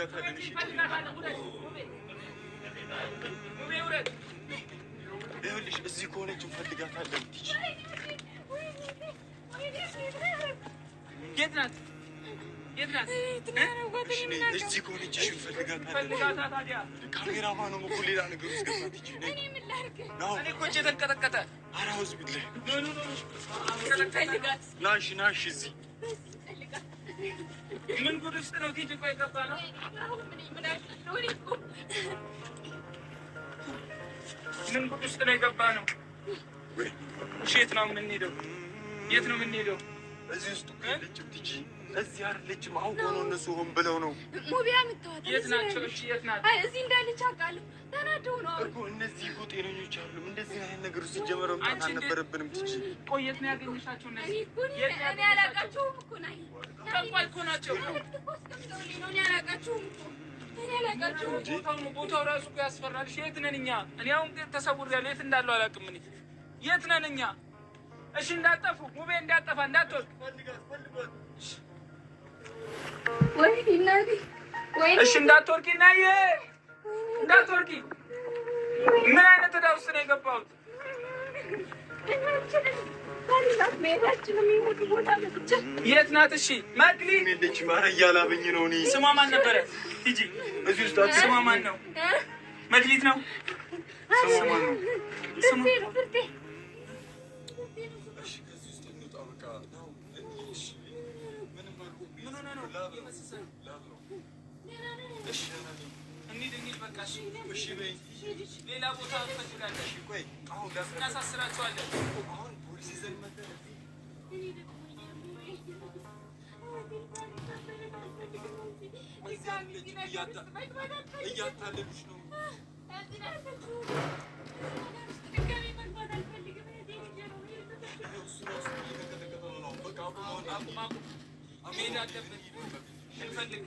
እንፈልጋታለን። እሺ ይኸውልሽ እዚህ ከሆነች እንፈልጋታለን። የት ናት? እዚህ ከሆነች እሺ እንፈልጋታለን። ካሜራማኑ እኮ ሌላ ነገር ውስጥ ገባት። እኔ እኮ እጄ ተንቀጠቀጠ። ኧረ አውዝ ቢላሂ ናሽ እዚህ ምን ጉድ ውስጥ ነው ቲጂ? ቆይ ገባ ነው ምን ጉድ ውስጥ ነው የገባ ነው? እሺ የት ነው የምንሄደው? የት ነው የምንሄደው? እዚህ ውስጥ እኮ የለችም ቲጂ። እዚህ አይደለችም። አሁን ሆኖ እነሱ ሆን ብለው ነው። ሙቢያ የምትዋት የት ናቸው? እሺ የት ናቸው? አይ እዚህ እንዳለች አውቃለሁ። ተናደው ነው እኮ እነዚህ እኮ ጤነኞች አሉ። እንደዚህ አይነት ነገር ውስጥ ሲጀመረው መምጣት አልነበረብንም ቲጂ። ቆይ የት ነው ያገኘሻቸው? እነዚህ እኔ አላውቃቸውም እኮ ነኝ። ጠንቋይ እኮ ናቸው። እኔ አላውቃቸውም እኮ ቦታው ራሱ እኮ ያስፈራል። የት ነን እኛ? እኔ አሁን ተሰውሬያለሁ። የት እንዳለው አላውቅም። እኔ የት ነን እኛ? እሺ እንዳጠፉ ሙቤ እንዳጠፋ እንዳትወቅ ወይኔ እናቴ ወይኔ እሺ እንዳትወርቂ ናይ እንዳትወርቂ። ምን አይነት ዕዳ ውስጥ ነው የገባሁት? የት ናት? እሺ መክሊት የለችም። ኧረ እያላበኝ ነው። እኔ ስሟ ማን ነበረ? ሂጂ እዚህ ውስጥ ስሟ ማን ነው? መክሊት ነው ስሟ ማን ነው? ስሟ ሌላ ቦታ እንፈልጋለን። ቆይ አሁን እናሳስራቸዋለን። አሁን ፖሊስ ይዘን መተን እያታለሉሽ ነው። መሄድ አለብን። እንፈልግ